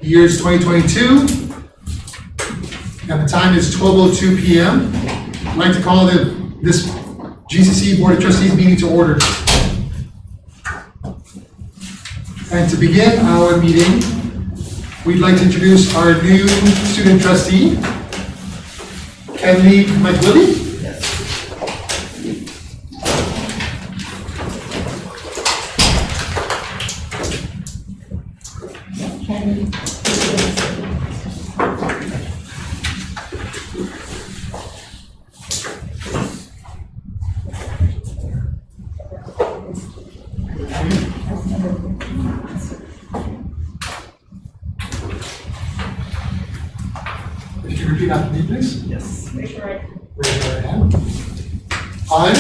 The year is 2022, and the time is 12:02 p.m. I'd like to call this GCC Board of Trustees meeting to order. And to begin our meeting, we'd like to introduce our new student trustee, Kenley McWillie. If you can repeat after me, please. Yes. Raise your right hand. I,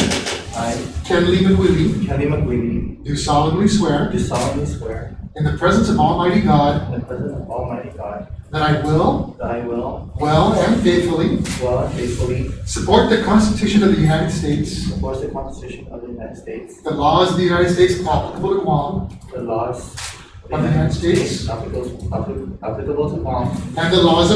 Kenley McWillie, do solemnly swear Do solemnly swear in the presence of Almighty God in the presence of Almighty God that I will, that I will well and faithfully, well and faithfully support the Constitution of the United States, enforce the Constitution of the United States, the laws of the United States applicable to Guam, the laws of the United States, applicable to Guam, and the laws of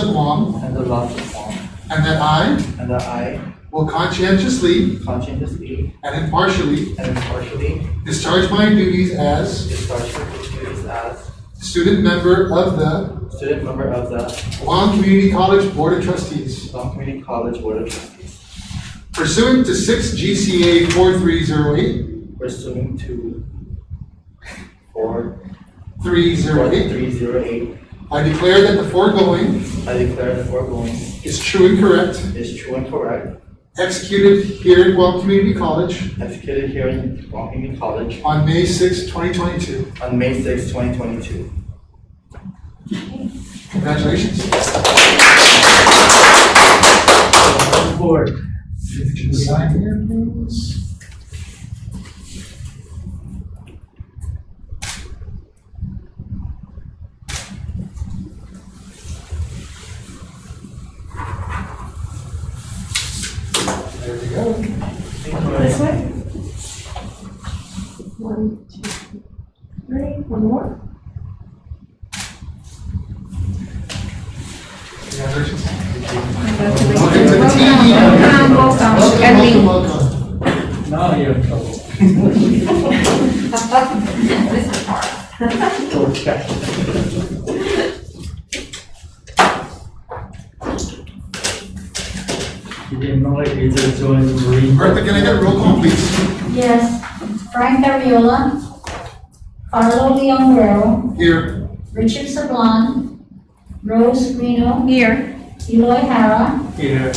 Guam, and the laws of Guam, and that I and that I will conscientiously conscientiously and impartially and impartially discharge my duties as discharge my duties as student member of the student member of the Guam Community College Board of Trustees, Guam Community College Board of Trustees, pursuant to 6 GCA 4308, pursuant to 308. 4308. I declare that the foregoing I declare the foregoing is true and correct, is true and correct, executed here at Guam Community College executed here in Guam Community College on May 6, 2022. on May 6, 2022. Congratulations. Board. If you can sign here, please. There we go. This way. 1, 2, 3. One more. Congratulations. Welcome. Kenley. Welcome. Now you're in trouble. This is hard. Okay. You didn't know it, you just joined the Marine. Bertha, can I get a roll call, please? Yes, Frank Ariola, Carlo Leon Guerrero, Here. Richard Sablon, Rose Reno, Here. Eloy Hara, Here.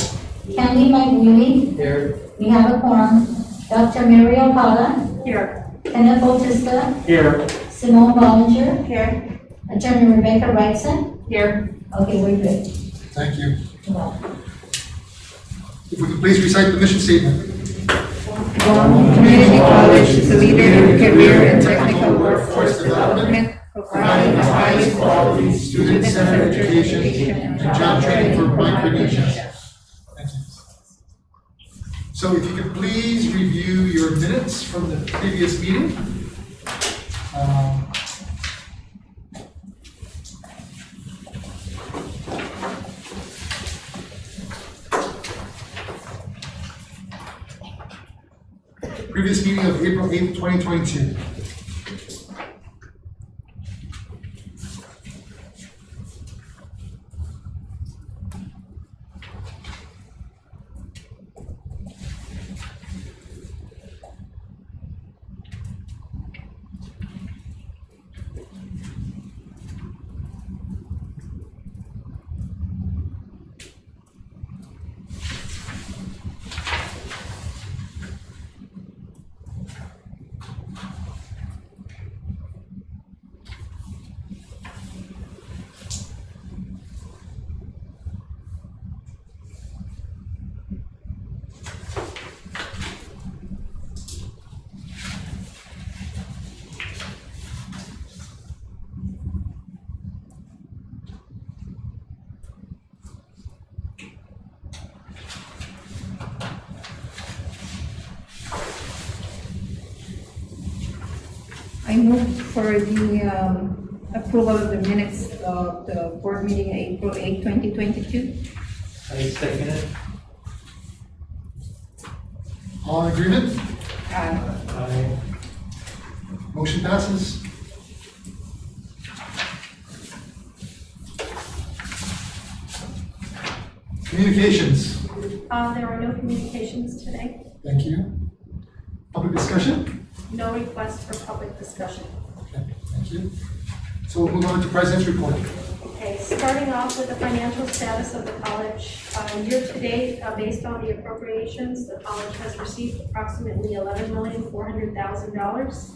Kenley McWillie, Here. we have a quorum, Dr. Mary Alcala, Here. Kenneth Bautista, Here. Simone Bollinger, Here. Attorney Rebecca Wrightson. Here. Okay, we're good. Thank you. You're welcome. If we could please recite the mission statement. Guam Community College is a leader in career and technical workforce development, providing the highest quality student-centered education and job training for Micronesians. Thank you. So if you could please review your minutes from the previous meeting. Previous meeting of April 8th, 2022. I move for the approval of the minutes of the board meeting April 8, 2022. I second it. All in agreement? I, Motion passes. Communications, There are no communications today, thank you. Public discussion? no requests for public discussion. Okay, thank you. So we'll move on to President's report. Okay, starting off with the financial status of the college. Year-to-date, based on the appropriations, the college has received approximately $11,400,000.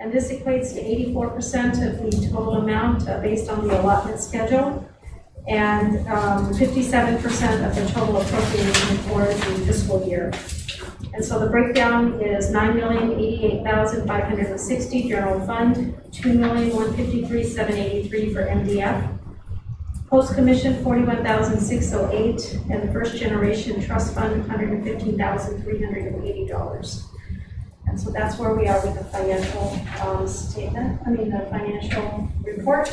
And this equates to 84% of the total amount based on the allotment schedule, and 57% of the total appropriation for the fiscal year. And so the breakdown is $9,088,560 general fund, $2,153,783 for MDF, post-commission $41,608, and the first generation trust fund $115,380. And so that's where we are with the financial the financial report.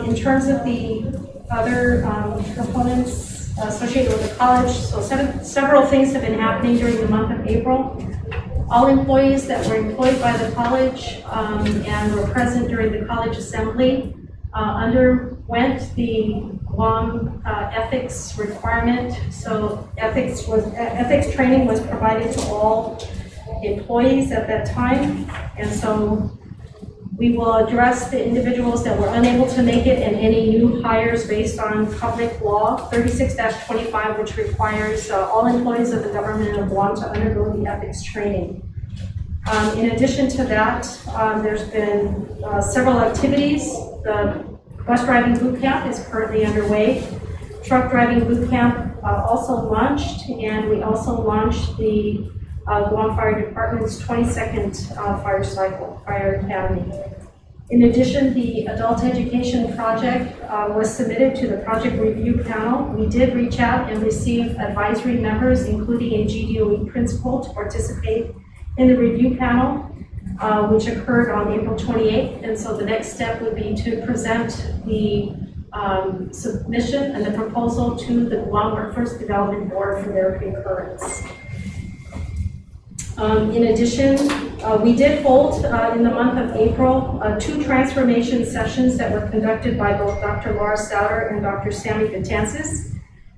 In terms of the other components associated with the college, so several things have been happening during the month of April. All employees that were employed by the college and were present during the college assembly underwent the Guam ethics requirement. So ethics training was provided to all employees at that time, and so we will address the individuals that were unable to make it and any new hires based on public law 36-25, which requires all employees of the government of Guam to undergo the ethics training. In addition to that, there's been several activities. The bus driving boot camp is currently underway. Truck driving boot camp also launched, and we also launched the Guam Fire Department's 22nd Fire Academy. In addition, the adult education project was submitted to the project review panel. We did reach out and receive advisory members, including a GDOE principal, to participate in the review panel, which occurred on April 28th. And so the next step would be to present the submission and the proposal to the Guam Workforce Development Board for their concurrence. In addition, we did hold in the month of April 2 transformation sessions that were conducted by both Dr. Laura Souter and Dr. Sammy Vitansis.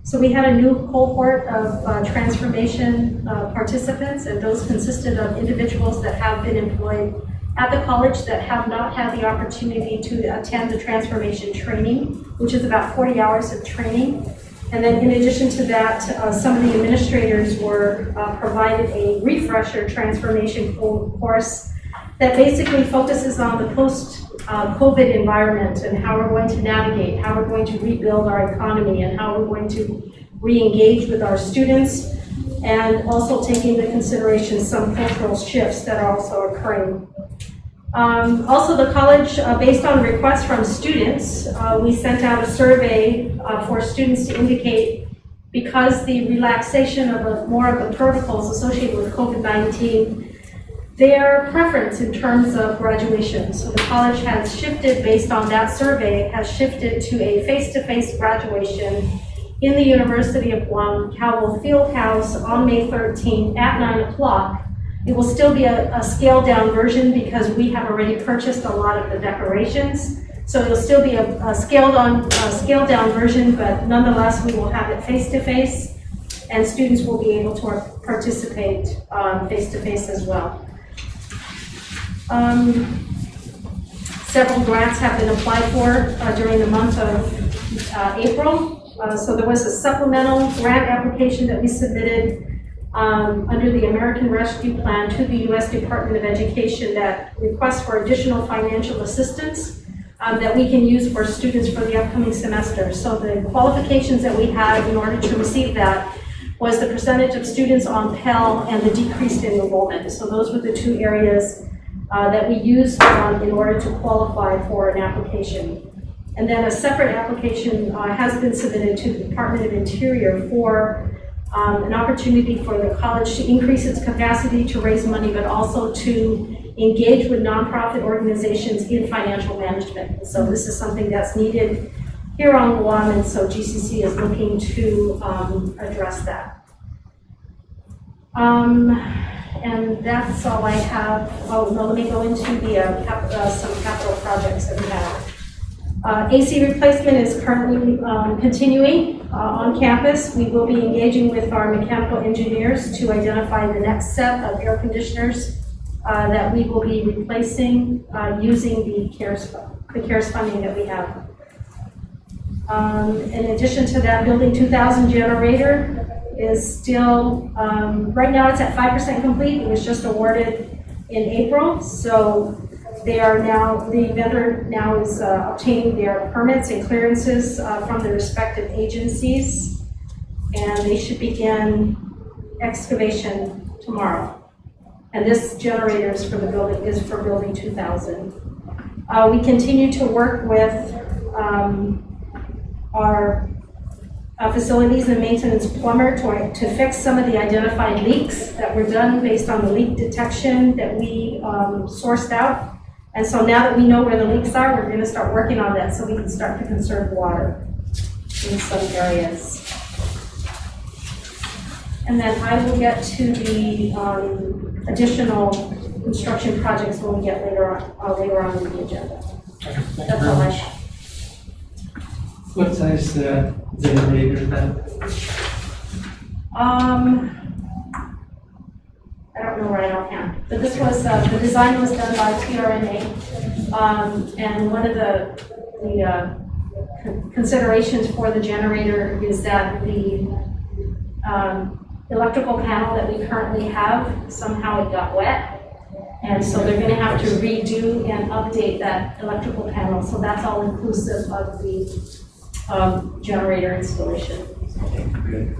So we had a new cohort of transformation participants, and those consisted of individuals that have been employed at the college that have not had the opportunity to attend the transformation training, which is about 40 hours of training. And then in addition to that, some of the administrators were provided a refresher transformation course that basically focuses on the post-COVID environment and how we're going to navigate, how we're going to rebuild our economy, and how we're going to re-engage with our students, and also taking into consideration some cultural shifts that are also occurring. Also, the college, based on requests from students, we sent out a survey for students to indicate, because the relaxation of more of the protocols associated with COVID-19, their preference in terms of graduation. So the college has shifted, based on that survey, has shifted to a face-to-face graduation in the University of Guam, Cowell Fieldhouse on May 13th at 9 o'clock. It will still be a scaled-down version because we have already purchased a lot of the decorations. So it'll still be a scaled-down version, but nonetheless, we will have it face-to-face, and students will be able to participate face-to-face as well. Several grants have been applied for during the month of April. So there was a supplemental grant application that we submitted under the American Rescue Plan to the U.S. Department of Education that requests for additional financial assistance that we can use for students for the upcoming semester. So the qualifications that we had in order to receive that was the percentage of students on Pell and the decreased enrollment. So those were the two areas that we used in order to qualify for an application. And then a separate application has been submitted to the Department of Interior for an opportunity for the college to increase its capacity to raise money, but also to engage with nonprofit organizations in financial management. So this is something that's needed here on Guam, and so GCC is looking to address that. And that's all I have. Oh, no, let me go into the some capital projects that we have. AC replacement is currently continuing on campus. We will be engaging with our mechanical engineers to identify the next set of air conditioners that we will be replacing using the CARES funding that we have. In addition to that, Building 2000 generator is still, right now it's at 5% complete. It was just awarded in April, so they are now, the vendor now is obtaining their permits and clearances from the respective agencies, and they should begin excavation tomorrow. And this generator is for the building, is for Building 2000. We continue to work with our facilities and maintenance plumber to fix some of the identified leaks that were done based on the leak detection that we sourced out. And so now that we know where the leaks are, we're going to start working on that so we can start to conserve water in some areas. And then I will get to the additional construction projects when we get later on in the agenda. Okay, thank you That's very all I much. have. What size generator is that? I don't know right offhand, but this was, the design was done by TRNA. And one of the considerations for the generator is that the electrical panel that we currently have, somehow it got wet. And so they're gonna have to redo and update that electrical panel. So that's all inclusive of the generator installation. Good.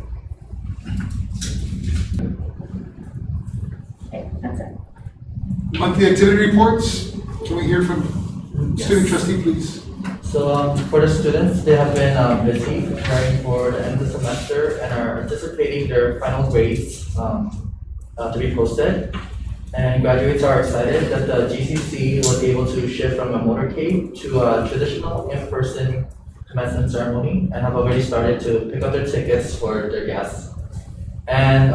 Okay, that's it. Monthly activity reports. Can we hear from student trustee, please? So for the students, they have been busy preparing for the end of the semester and are anticipating their final grades to be posted. And graduates are excited that the GCC was able to shift from a motorcade to a traditional in-person commencement ceremony and have already started to pick up their tickets for their guests. And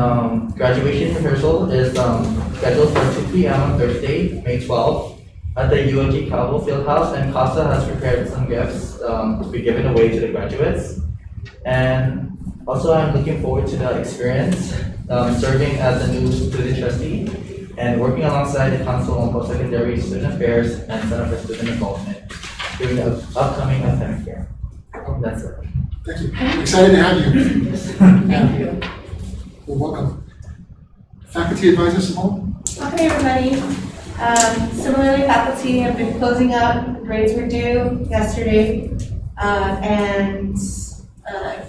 graduation rehearsal is scheduled for 2 p.m. on Thursday, May 12th at the UOG Cabo Fieldhouse, and CASA has prepared some gifts to be given away to the graduates. And also I'm looking forward to the experience serving as a new student trustee and working alongside the Council on Post-Secondary Student Affairs and Center for Student Involvement during the upcoming academic year. That's it. Thank you. We're excited to have you. Thank you. Well, welcome. Faculty Advisor Simone? Okay, everybody. Similarly, faculty have been closing up. Grades were due yesterday, and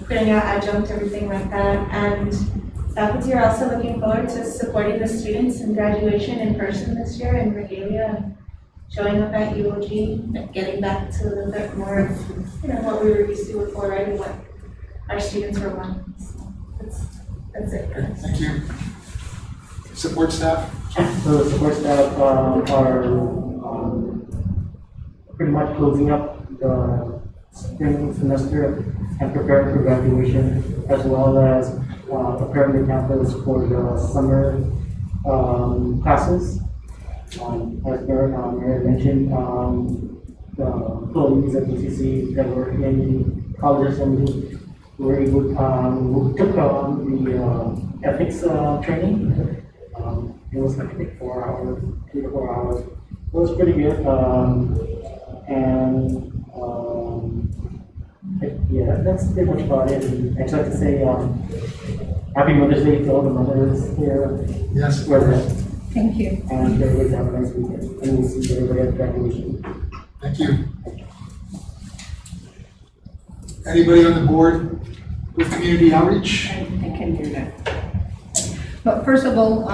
putting out adjunct, everything like that. And faculty are also looking forward to supporting the students in graduation in person this year in regalia, and showing up at UOG, and getting back to a little bit more of what we were used to before, right, and what our students were wanting. So that's it. Great, thank you. Support staff? So the support staff are pretty much closing up the spring semester and preparing for graduation, as well as preparing the campus for the summer classes. As Mary mentioned, the employees at GCC that were in colleges and were able who took on the ethics training. It was like 4 hours, 3 to 4 hours. It was pretty good. Yeah, that's pretty much about it. And I'd like to say Happy Mother's Day to all the mothers here. Yes. Thank you. And everybody have a nice weekend. And we'll see everybody at graduation. Thank you. Anybody on the board with community outreach? I can do that. But first of all,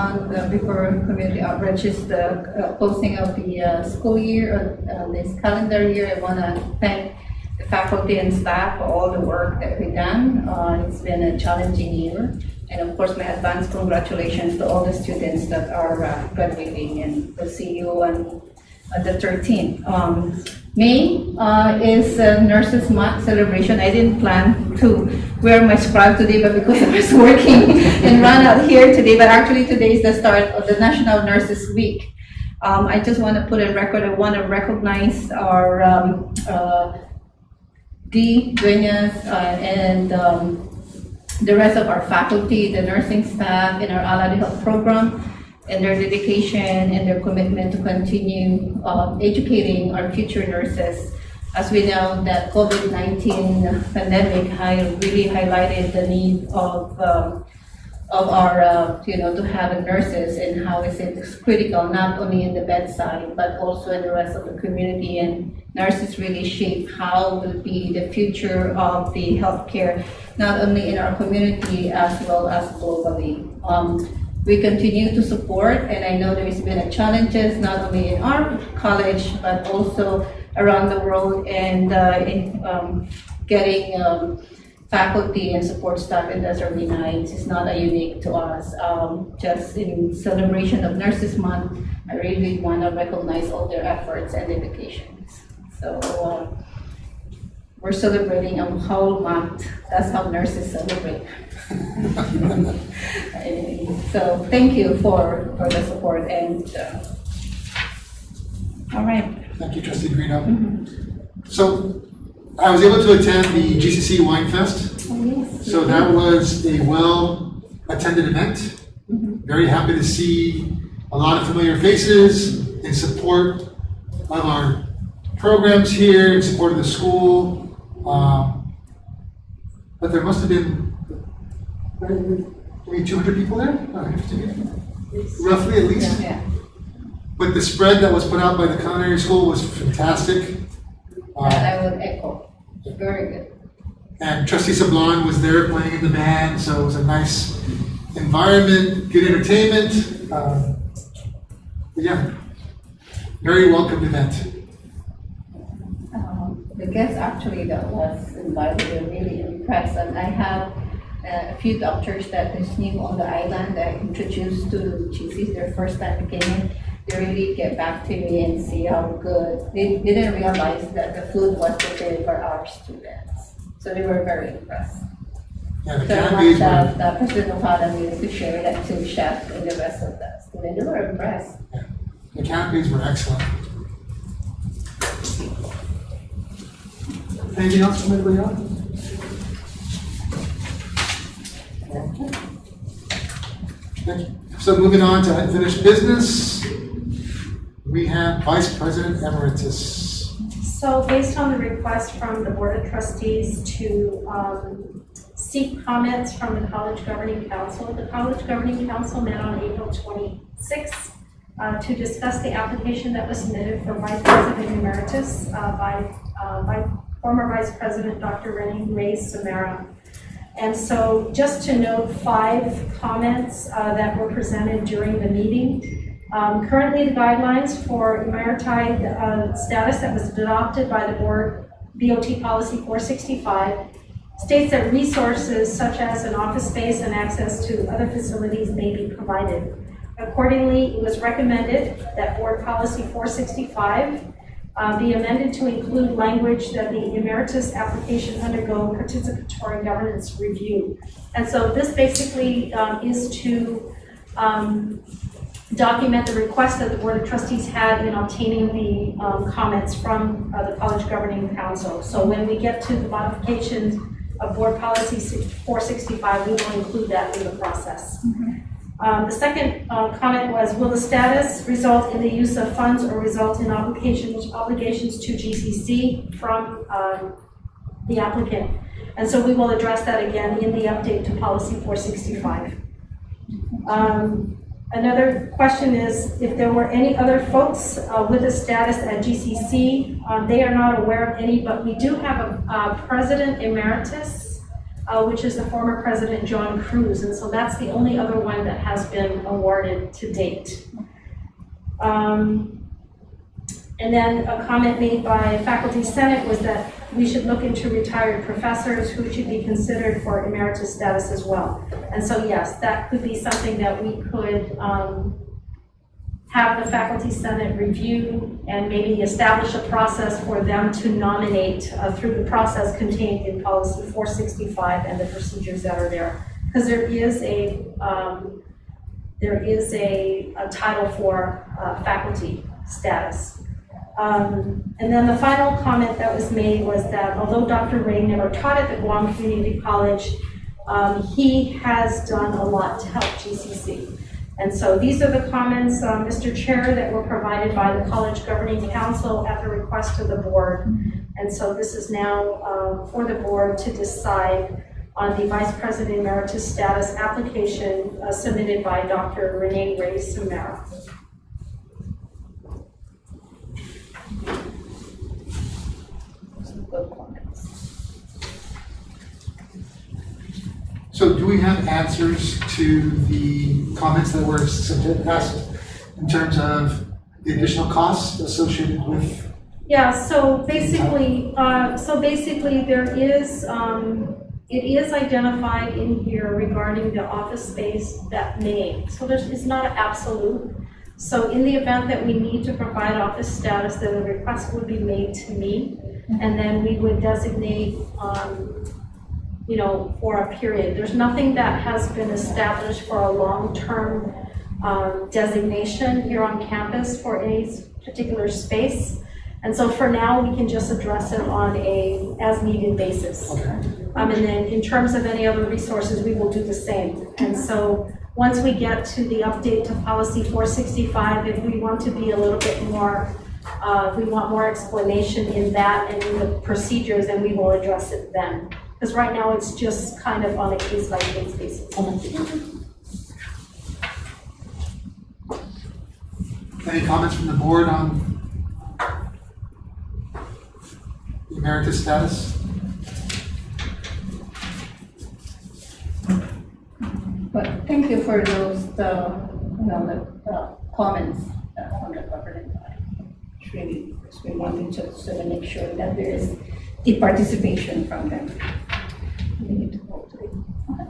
before community outreach is the closing of the school year, this calendar year. I want to thank the faculty and staff for all the work that we've done. It's been a challenging year, And of course, my advance congratulations to all the students that are graduating, and we'll see you on the 13th. May is Nurses Month celebration. I didn't plan to wear my scarf today, but because I was working and ran out here today, but actually today is the start of the National Nurses Week. I just want to put a record. I want to recognize our dueñas and the rest of our faculty, the nursing staff, and our allied health program, and their dedication and their commitment to continue educating our future nurses. As we know, that COVID-19 pandemic really highlighted the need of our, to have nurses, and how is it critical, not only in the bedside, but also in the rest of the community. And nurses really shape how will be the future of the healthcare, not only in our community as well as globally. We continue to support, and I know there's been challenges not only in our college, but also around the world, and in getting faculty and support staff in this arena. It's not unique to us. Just in celebration of Nurses Month, I really want to recognize all their efforts and dedications. So we're celebrating a whole month. That's how nurses celebrate. So thank you for the support, and all right. Thank you, Trustee Greeno. So I was able to attend the GCC Wine Fest. Oh, yes. So that was a well-attended event. Very happy to see a lot of familiar faces in support of our programs here, in support of the school. But there must have been maybe 200 people there? 150 people? Roughly, at least. Yeah. But the spread that was put out by the culinary school was fantastic. That I would echo. Very good. And Trustee Sablon was there playing in the band, so it was a nice environment, good entertainment. But yeah, very welcome event. The guests actually that was invited were really impressed, and I have a few doctors that is new on the island that I introduced to GCC their first time they came in. They really get back to me and see how good. They didn't realize that the food was prepared for our students, so they were very impressed. Yeah, the So I want canopies were, the President O'Connor to share that to chef and the rest of the students. They were impressed. the canopies were excellent. Anything else from anybody else? Okay. Thank you. So moving on to unfinished business, we have Vice President Emeritus. So based on the request from the Board of Trustees to seek comments from the College Governing Council, the College Governing Council met on April 26th to discuss the application that was submitted for Vice President Emeritus by former Vice President Dr. Renee Reyes-Samara. And so just to note 5 comments that were presented during the meeting. Currently, the guidelines for emeritide status that was adopted by the Board BOT Policy 465 states that resources such as an office space and access to other facilities may be provided. Accordingly, it was recommended that Board Policy 465 be amended to include language that the emeritus application undergo participatory governance review. And so this basically is to document the request that the Board of Trustees had in obtaining the comments from the College Governing Council. So when we get to the modifications of Board Policy 465, we will include that in the process. The second comment was, will the status result in the use of funds or result in obligations to GCC from the applicant? And so we will address that again in the update to Policy 465. Another question is if there were any other folks with a status at GCC. They are not aware of any, but we do have a President Emeritus, which is the former President John Cruz, and so that's the only other one that has been awarded to date. And then a comment made by Faculty Senate was that we should look into retired professors who should be considered for emeritus status as well. And so yes, that could be something that we could have the Faculty Senate review and maybe establish a process for them to nominate through the process contained in policy 465 and the procedures that are there. Because there is a title for faculty status. And then the final comment that was made was that although Dr. Ray never taught at the Guam Community College, he has done a lot to help GCC. And so these are the comments, Mr. Chair, that were provided by the College Governing Council at the request of the board. And so this is now for the board to decide on the Vice President Emeritus status application submitted by Dr. Renee Ray Samara. Good comments. So do we have answers to the comments that were asked in terms of the additional costs associated with? Yeah, so basically there is, it is identified in here regarding the office space that may, so it's not an absolute. So in the event that we need to provide office status, then the request would be made to me, and then we would designate, for a period. There's nothing that has been established for a long-term designation here on campus for any particular space. And so for now, we can just address it on a as-needed basis. Okay. And then in terms of any other resources, we will do the same. And so once we get to the update to policy 465, if we want to be a little bit more, if we want more explanation in that and in the procedures, then we will address it then. Because right now it's just kind of on a case-by-case basis. Any comments from the board on the emeritus status? But thank you for those, comments on the governing body. It's really, we wanted to sort of make sure that there is the participation from them. We need to vote to it. Okay.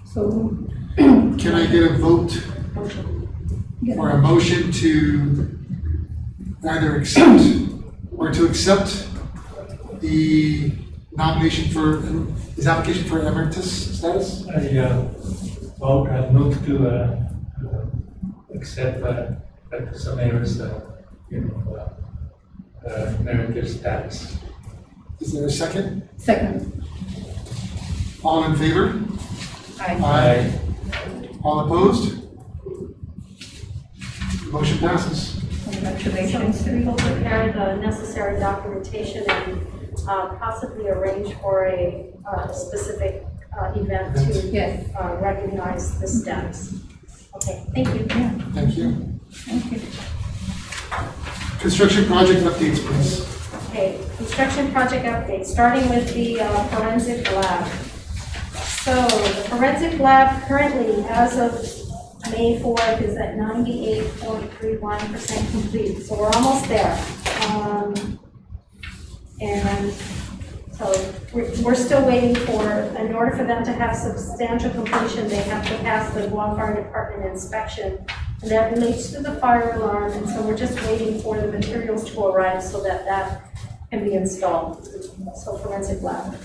So. Can I get a vote or a motion to either accept or to accept the nomination for his application for emeritus status? I move to accept Dr. Samara's emeritus status. Is there a second? Second. All in favor? Aye. All opposed? Motion passes. Congratulations. So we will prepare the necessary documentation and possibly arrange for a specific event to Yes. recognize the status. Okay, thank you. Thank you. Thank you. Construction project updates, please. Okay, construction project update, starting with the forensic lab. So the forensic lab currently, as of May 4th, is at 98.31% complete. So we're almost there. And so we're still waiting in order for them to have substantial completion, they have to pass the Guam Fire Department inspection. And that relates to the fire alarm, and so we're just waiting for the materials to arrive so that can be installed. So forensic lab.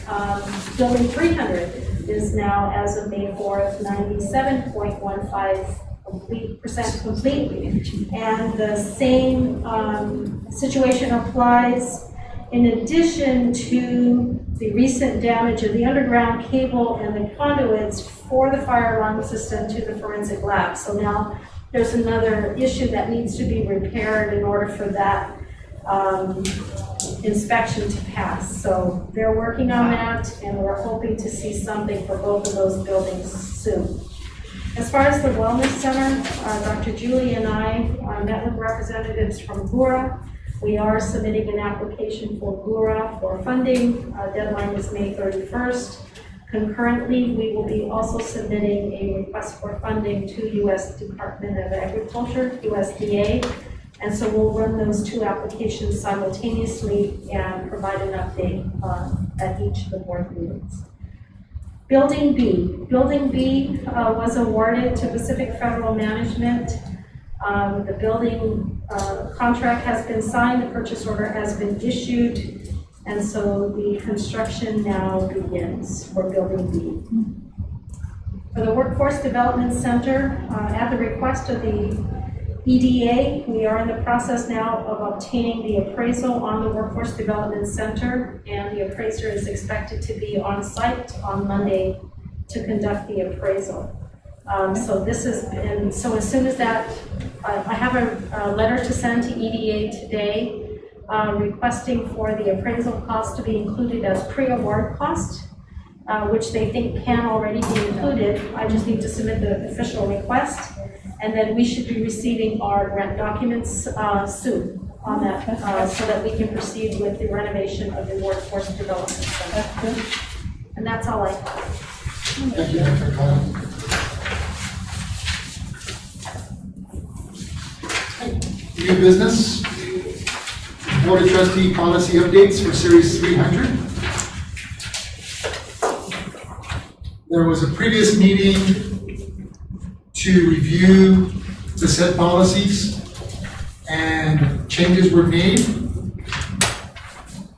Building 300 is now, as of May 4th, 97.15% complete. And the same situation applies in addition to the recent damage of the underground cable and the conduits for the fire alarm system to the forensic lab. So now there's another issue that needs to be repaired in order for that inspection to pass. So they're working on that, and we're hoping to see something for both of those buildings soon. As far as the Wellness Center, Dr. Julie and I met with representatives from GURA. We are submitting an application for GURA for funding. Deadline is May 31st. Concurrently, we will be also submitting a request for funding to U.S. Department of Agriculture, USDA, And so we'll run those two applications simultaneously and provide an update at each of the board meetings. Building B. Building B was awarded to Pacific Federal Management. The building contract has been signed, the purchase order has been issued, and so the construction now begins for Building B. For the Workforce Development Center, at the request of the EDA, we are in the process now of obtaining the appraisal on the Workforce Development Center, and the appraiser is expected to be on site on Monday to conduct the appraisal. So as soon as that, I have a letter to send to EDA today requesting for the appraisal cost to be included as pre-award cost, which they think can already be included. I just need to submit the official request, and then we should be receiving our grant documents soon on that, so that we can proceed with the renovation of the Workforce Development Center. That's good. And that's all I have. Thank you, Dr. Kyle. New business, Board of Trustee policy updates for Series 300. There was a previous meeting to review the said policies, and changes were made.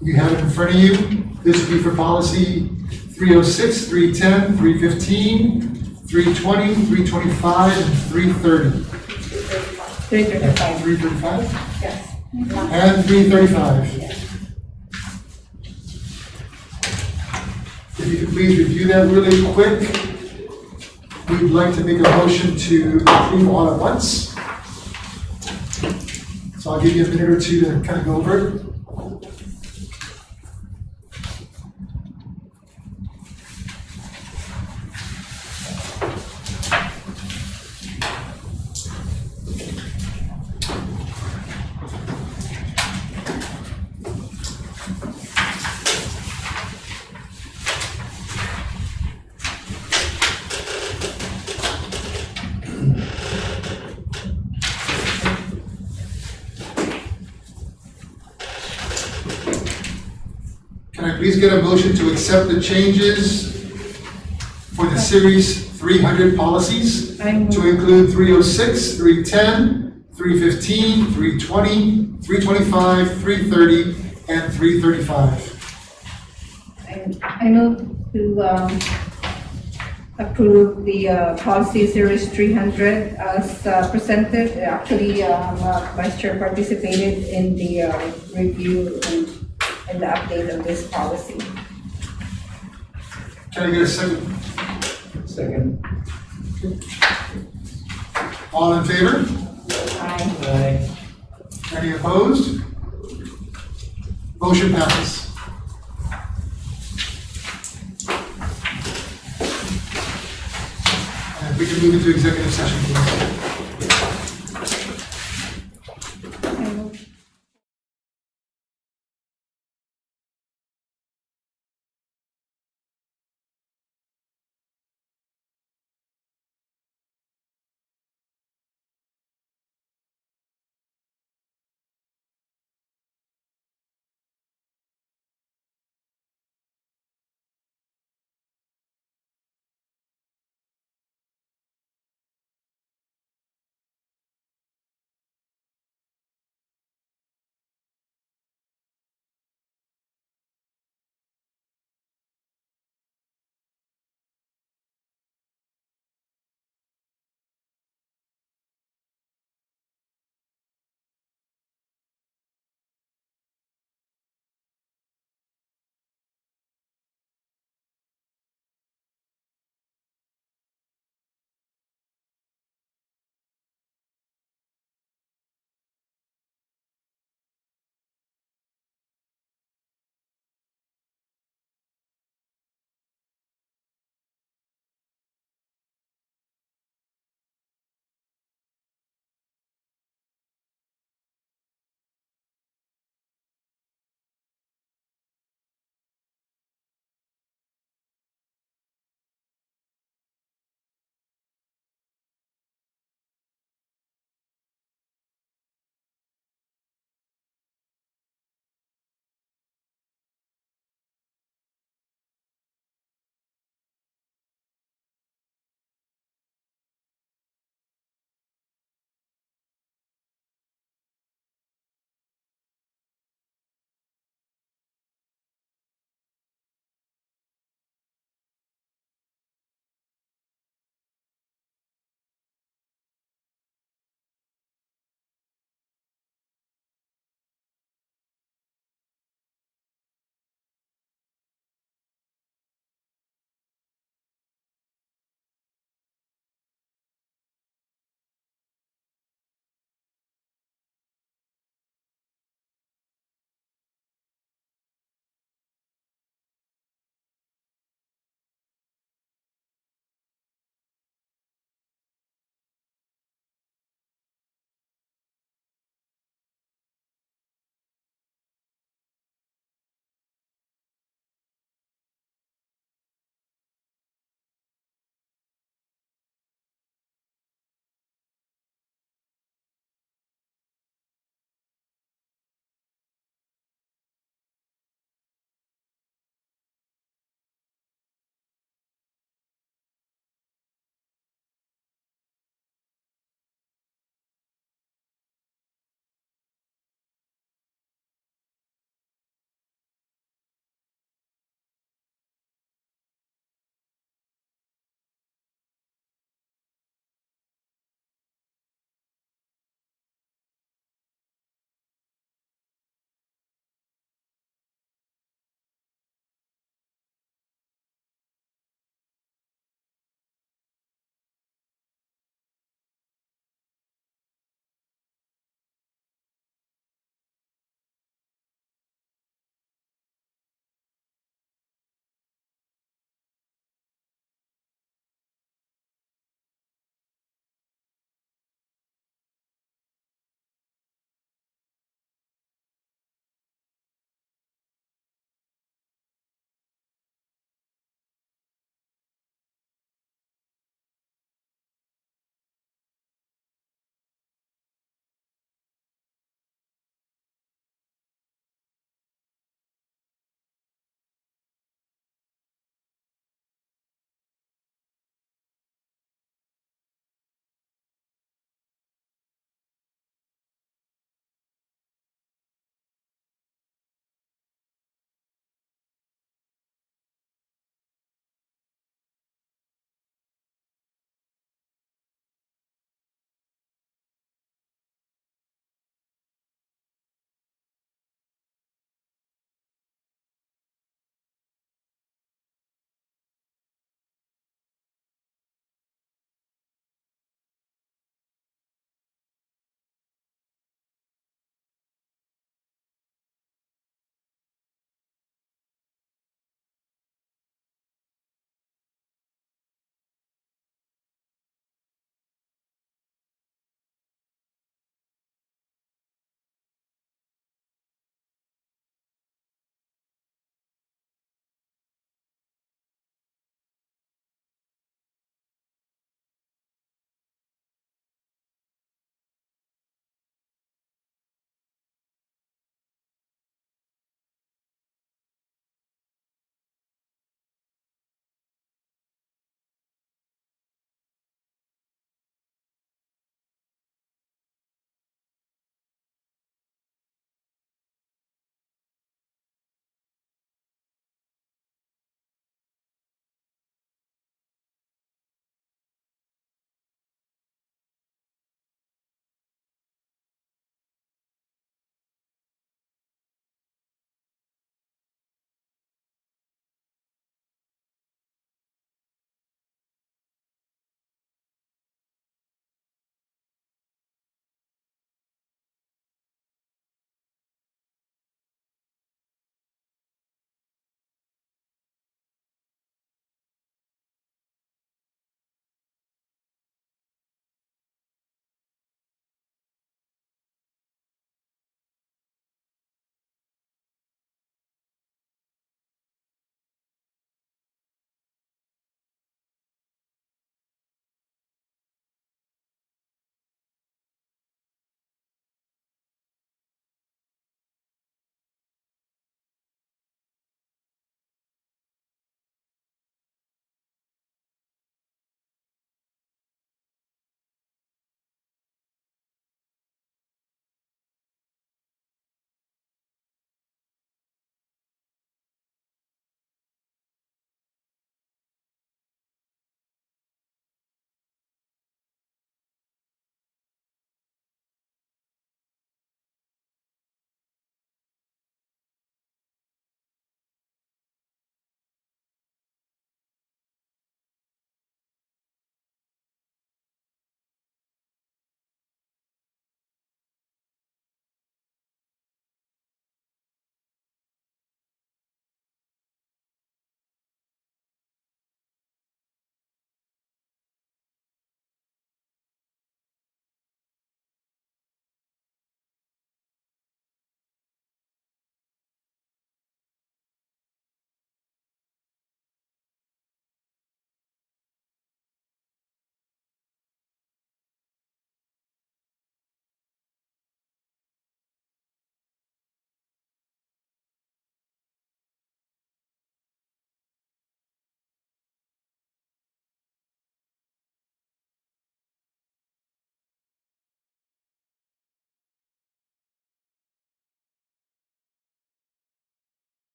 You have it in front of you. This would be for policy 306, 310, 315, 320, 325, and 330. 335. 335? Yes. And 335. If you could please review that really quick. We'd like to make a motion to approve all at once. So I'll give you a minute or two to kind of go over it. Can I please get a motion to accept the changes for the Series 300 policies I move. to include 306, 310, 315, 320, 325, 330, and 335? I move to approve the policy series 300 as presented. Actually, Vice Chair participated in the review and the update of this policy. Can I get a second? Second. All in favor? Aye. Aye. Any opposed? Motion passes. And we can move into executive session, please.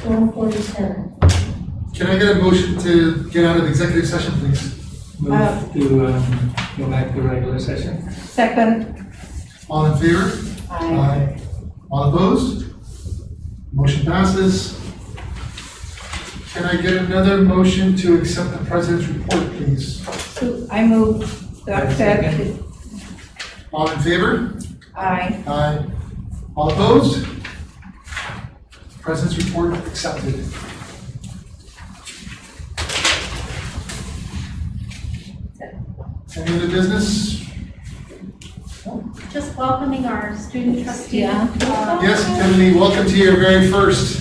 12:47. Can I get a motion to get out of executive session, please? Move to go back to regular session. Second. All in favor? Aye. All opposed? Motion passes. Can I get another motion to accept the president's report, please? So I move to accept. Second. All in favor? Aye. Aye. All opposed? President's report accepted. Any other business? Just welcoming our student trustee. Yeah. Yes, Tiffany, welcome to your very first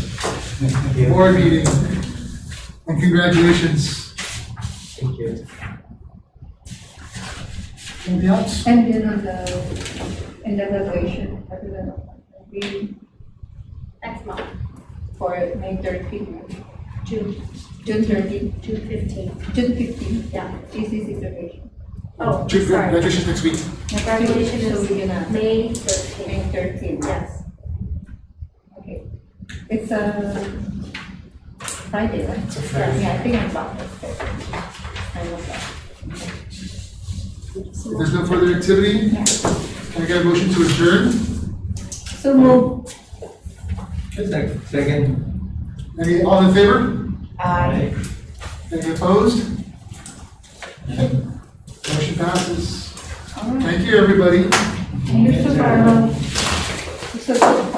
board meeting. And congratulations. Thank you. Anything else? And then on the graduation, we Next month, for May 13th, June, June 13th, June 15th. June 15th, Yeah. GCC graduation. Oh, June- sorry. Graduation next week. Graduation So is we're gonna, May 13th. May 13th. Yes. Okay. It's a Friday, right? It's a Friday. Yeah, I think I'm about it. I know that. If there's no further activity, can I get a motion to adjourn? So move. Second. Any, all in favor? Aye. Any opposed? Motion passes. All right. Thank you, everybody. Thank you so much. So